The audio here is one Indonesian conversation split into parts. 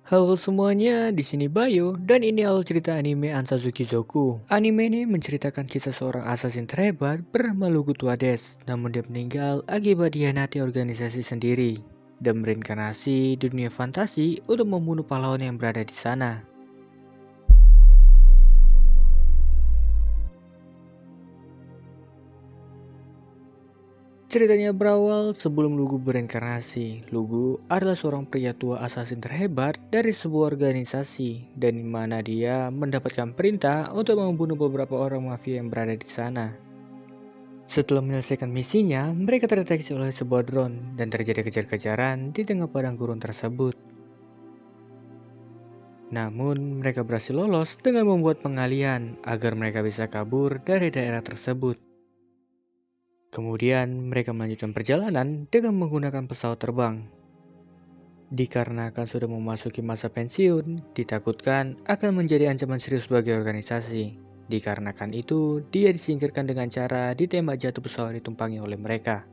Halo semuanya, di sini Bayu dan ini alur cerita anime Ansazuki Zoku. Anime ini menceritakan kisah seorang assassin terhebat bernama Lugu Tuades, namun dia meninggal akibat dihianati organisasi sendiri dan bereinkarnasi di dunia fantasi untuk membunuh pahlawan yang berada di sana. Ceritanya berawal sebelum Lugu bereinkarnasi. Lugu adalah seorang pria tua assassin terhebat dari sebuah organisasi dan di mana dia mendapatkan perintah untuk membunuh beberapa orang mafia yang berada di sana. Setelah menyelesaikan misinya, mereka terdeteksi oleh sebuah drone dan terjadi kejar-kejaran di tengah padang gurun tersebut. Namun, mereka berhasil lolos dengan membuat pengalian agar mereka bisa kabur dari daerah tersebut. Kemudian mereka melanjutkan perjalanan dengan menggunakan pesawat terbang. Dikarenakan sudah memasuki masa pensiun, ditakutkan akan menjadi ancaman serius bagi organisasi. Dikarenakan itu, dia disingkirkan dengan cara ditembak jatuh pesawat ditumpangi oleh mereka.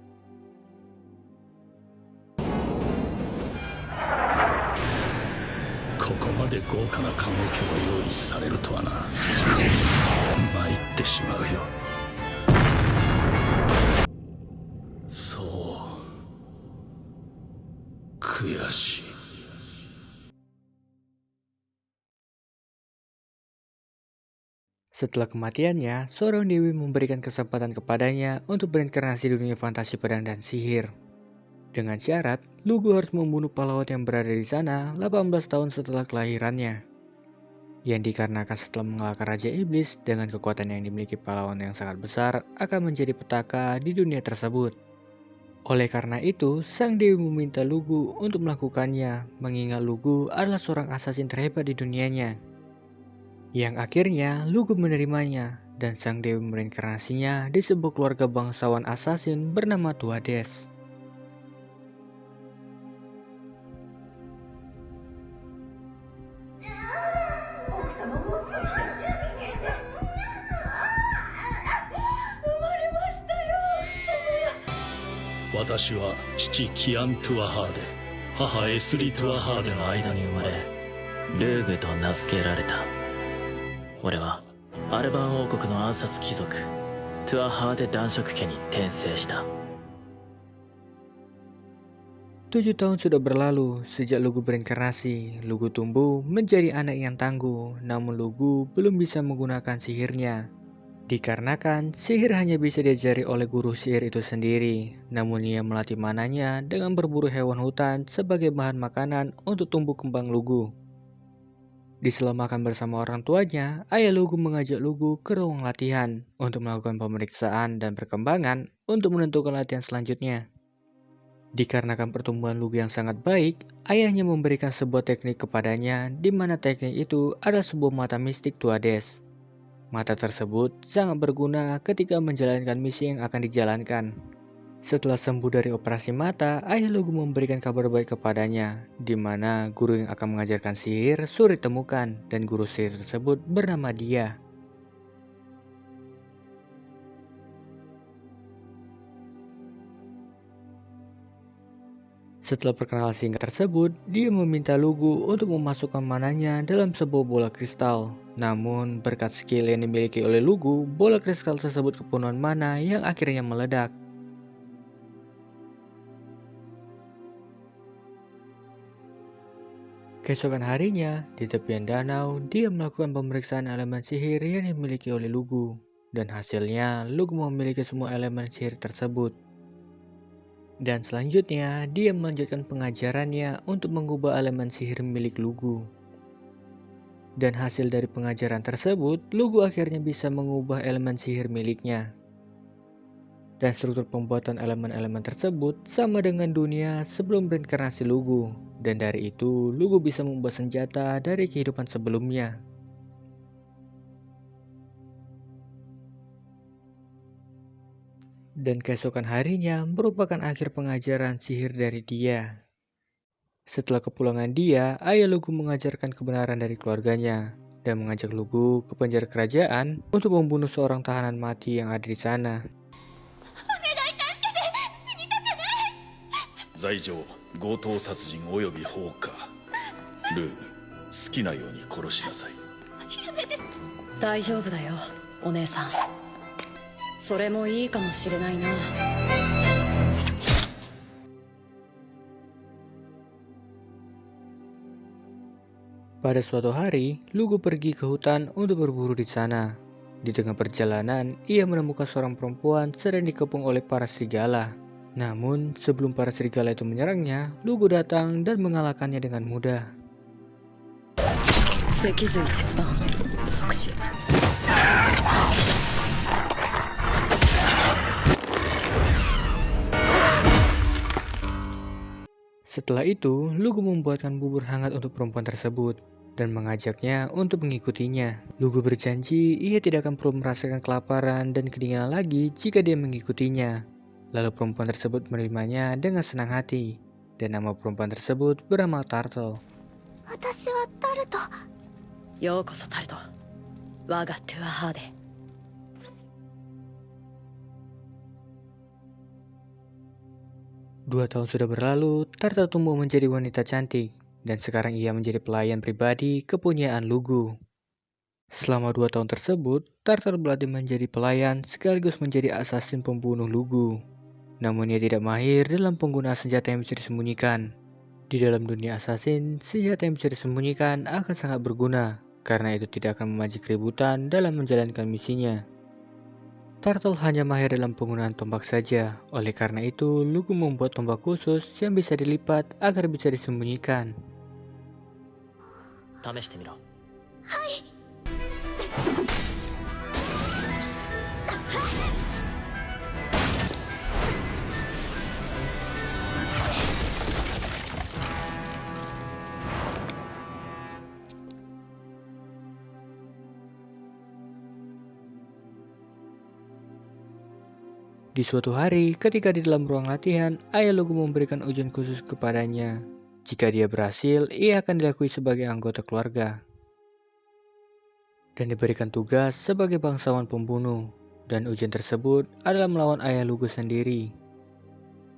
ここまで豪華な棺桶を用意されるとはな。参ってしまうよ。そう悔しい。 Setelah kematiannya, seorang dewi memberikan kesempatan kepadanya untuk berinkarnasi di dunia fantasi pedang dan sihir. Dengan syarat, Lugu harus membunuh pahlawan yang berada di sana 18 tahun setelah kelahirannya. Yang dikarenakan setelah mengalahkan Raja Iblis dengan kekuatan yang dimiliki pahlawan yang sangat besar akan menjadi petaka di dunia tersebut. Oleh karena itu, sang dewi meminta Lugu untuk melakukannya, mengingat Lugu adalah seorang assassin terhebat di dunianya. Yang akhirnya Lugu menerimanya dan sang dewi mereinkarnasinya di sebuah keluarga bangsawan assassin bernama Tuades. "私は父キアン・トゥアハーデ、母エスリ・トゥアハーデの間に生まれ、ルーグと名付けられた。俺はアルバン王国の暗殺貴族トゥアハーデ男爵家に転生した。 7 tahun sudah berlalu sejak Lugu bereinkarnasi. Lugu tumbuh menjadi anak yang tangguh, namun Lugu belum bisa menggunakan sihirnya. Dikarenakan sihir hanya bisa diajari oleh guru sihir itu sendiri, namun ia melatih mananya dengan berburu hewan hutan sebagai bahan makanan untuk tumbuh kembang Lugu. Diselamatkan bersama orang tuanya, ayah Lugu mengajak Lugu ke ruang latihan untuk melakukan pemeriksaan dan perkembangan untuk menentukan latihan selanjutnya. Dikarenakan pertumbuhan Lugu yang sangat baik, ayahnya memberikan sebuah teknik kepadanya di mana teknik itu adalah sebuah mata mistik Tuades. Mata tersebut sangat berguna ketika menjalankan misi yang akan dijalankan. Setelah sembuh dari operasi mata, ayah Lugu memberikan kabar baik kepadanya, di mana guru yang akan mengajarkan sihir sulit temukan dan guru sihir tersebut bernama Dia. Setelah perkenalan singkat tersebut, dia meminta Lugu untuk memasukkan mananya dalam sebuah bola kristal. Namun, berkat skill yang dimiliki oleh Lugu, bola kristal tersebut kepenuhan mana yang akhirnya meledak. Keesokan harinya, di tepian danau, dia melakukan pemeriksaan elemen sihir yang dimiliki oleh Lugu. Dan hasilnya, Lugu memiliki semua elemen sihir tersebut. Dan selanjutnya, dia melanjutkan pengajarannya untuk mengubah elemen sihir milik Lugu. Dan hasil dari pengajaran tersebut, Lugu akhirnya bisa mengubah elemen sihir miliknya. Dan struktur pembuatan elemen-elemen tersebut sama dengan dunia sebelum reinkarnasi Lugu. Dan dari itu, Lugu bisa membuat senjata dari kehidupan sebelumnya. Dan keesokan harinya merupakan akhir pengajaran sihir dari Dia. Setelah kepulangan Dia, ayah Lugu mengajarkan kebenaran dari keluarganya dan mengajak Lugu ke penjara kerajaan untuk membunuh seorang tahanan mati yang ada di sana. 罪状強盗殺人および放火ルーム、好きなように殺しなさい。大丈夫だよ、お姉さん。それもいいかもしれないな。Pada suatu hari, Lugu pergi ke hutan untuk berburu di sana. Di tengah perjalanan, ia menemukan seorang perempuan sedang dikepung oleh para serigala. Namun, sebelum para serigala itu menyerangnya, Lugu datang dan mengalahkannya dengan mudah. 脊髄切断即死。 Setelah itu, Lugu membuatkan bubur hangat untuk perempuan tersebut dan mengajaknya untuk mengikutinya. Lugu berjanji ia tidak akan perlu merasakan kelaparan dan kedinginan lagi jika dia mengikutinya. Lalu perempuan tersebut menerimanya dengan senang hati, dan nama perempuan tersebut bernama Turtle. 私はタルト。ようこそタルト。我がトゥアハーデ。 2 tahun sudah berlalu, Turtle tumbuh menjadi wanita cantik, dan sekarang ia menjadi pelayan pribadi kepunyaan Lugu. Selama 2 tahun tersebut, Turtle berlatih menjadi pelayan sekaligus menjadi assassin pembunuh Lugu. Namun ia tidak mahir dalam penggunaan senjata yang bisa disembunyikan. Di dalam dunia assassin, senjata yang bisa disembunyikan akan sangat berguna, karena itu tidak akan memancing keributan dalam menjalankan misinya. Turtle hanya mahir dalam penggunaan tombak saja, oleh karena itu Lugu membuat tombak khusus yang bisa dilipat agar bisa disembunyikan. 試してみろ。 Di suatu hari, ketika di dalam ruang latihan, ayah Lugu memberikan ujian khusus kepadanya. Jika dia berhasil, ia akan diakui sebagai anggota keluarga dan diberikan tugas sebagai bangsawan pembunuh. Dan ujian tersebut adalah melawan ayah Lugu sendiri.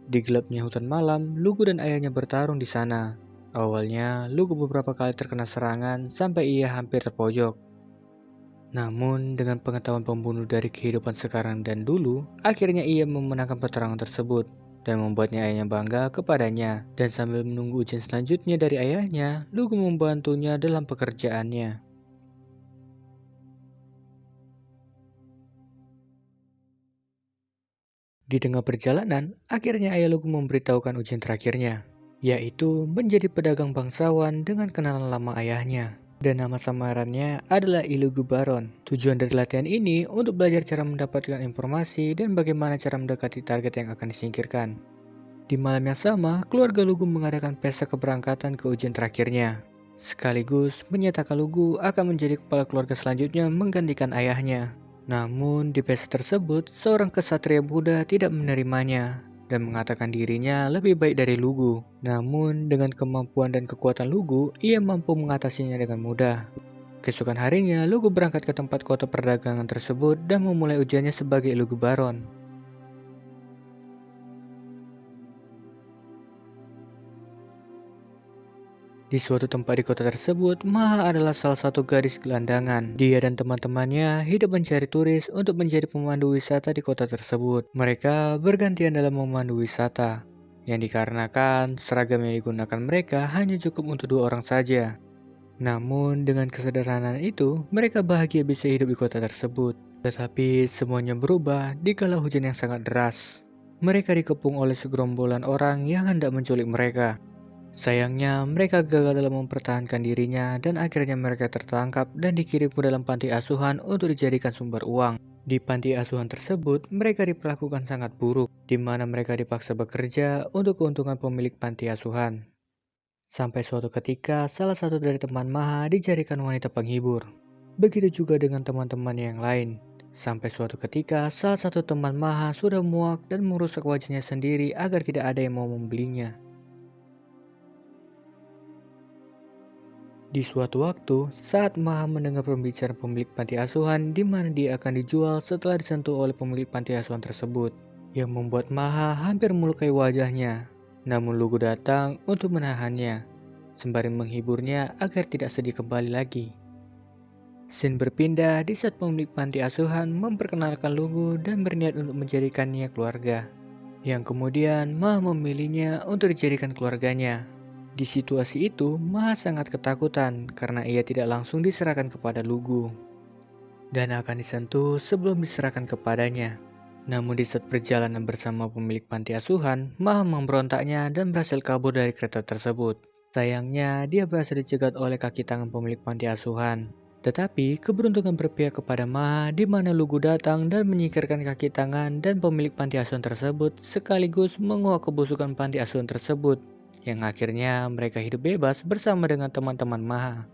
Di gelapnya hutan malam, Lugu dan ayahnya bertarung di sana. Awalnya, Lugu beberapa kali terkena serangan sampai ia hampir terpojok. Namun, dengan pengetahuan pembunuh dari kehidupan sekarang dan dulu, akhirnya ia memenangkan peperangan tersebut dan membuatnya ayahnya bangga kepadanya. Dan sambil menunggu ujian selanjutnya dari ayahnya, Lugu membantunya dalam pekerjaannya. Di tengah perjalanan, akhirnya ayah Lugu memberitahukan ujian terakhirnya, yaitu menjadi pedagang bangsawan dengan kenalan lama ayahnya. Dan nama samarannya adalah Ilugu Baron. Tujuan dari latihan ini untuk belajar cara mendapatkan informasi dan bagaimana cara mendekati target yang akan disingkirkan. Di malam yang sama, keluarga Lugu mengadakan pesta keberangkatan ke ujian terakhirnya. Sekaligus menyatakan Lugu akan menjadi kepala keluarga selanjutnya menggantikan ayahnya. Namun di pesta tersebut, seorang kesatria muda tidak menerimanya dan mengatakan dirinya lebih baik dari Lugu. Namun dengan kemampuan dan kekuatan Lugu, ia mampu mengatasinya dengan mudah. Keesokan harinya, Lugu berangkat ke tempat kota perdagangan tersebut dan memulai ujiannya sebagai Ilugu Baron. Di suatu tempat di kota tersebut, Maha adalah salah satu gadis gelandangan. Dia dan teman-temannya hidup mencari turis untuk menjadi pemandu wisata di kota tersebut. Mereka bergantian dalam memandu wisata, yang dikarenakan seragam yang digunakan mereka hanya cukup untuk 2 orang saja. Namun dengan kesederhanaan itu, mereka bahagia bisa hidup di kota tersebut. Tetapi semuanya berubah dikala hujan yang sangat deras. Mereka dikepung oleh segerombolan orang yang hendak menculik mereka. Sayangnya, mereka gagal dalam mempertahankan dirinya dan akhirnya mereka tertangkap dan dikirim ke dalam panti asuhan untuk dijadikan sumber uang. Di panti asuhan tersebut, mereka diperlakukan sangat buruk, di mana mereka dipaksa bekerja untuk keuntungan pemilik panti asuhan. Sampai suatu ketika, salah satu dari teman Maha dijadikan wanita penghibur. Begitu juga dengan teman-teman yang lain. Sampai suatu ketika, salah satu teman Maha sudah muak dan merusak wajahnya sendiri agar tidak ada yang mau membelinya. Di suatu waktu, saat Maha mendengar pembicaraan pemilik panti asuhan di mana dia akan dijual setelah disentuh oleh pemilik panti asuhan tersebut, yang membuat Maha hampir melukai wajahnya. Namun Lugu datang untuk menahannya. sembari menghiburnya agar tidak sedih kembali lagi. Scene berpindah di saat pemilik panti asuhan memperkenalkan Lugu dan berniat untuk menjadikannya keluarga, yang kemudian Ma memilihnya untuk dijadikan keluarganya. Di situasi itu, Ma sangat ketakutan karena ia tidak langsung diserahkan kepada Lugu dan akan disentuh sebelum diserahkan kepadanya. Namun di saat perjalanan bersama pemilik panti asuhan, Ma memberontaknya dan berhasil kabur dari kereta tersebut. Sayangnya, dia berhasil dicegat oleh kaki tangan pemilik panti asuhan. Tetapi keberuntungan berpihak kepada Ma, di mana Lugu datang dan menyingkirkan kaki tangan dan pemilik panti asuhan tersebut, sekaligus menguak kebusukan panti asuhan tersebut, yang akhirnya mereka hidup bebas bersama dengan teman-teman Ma.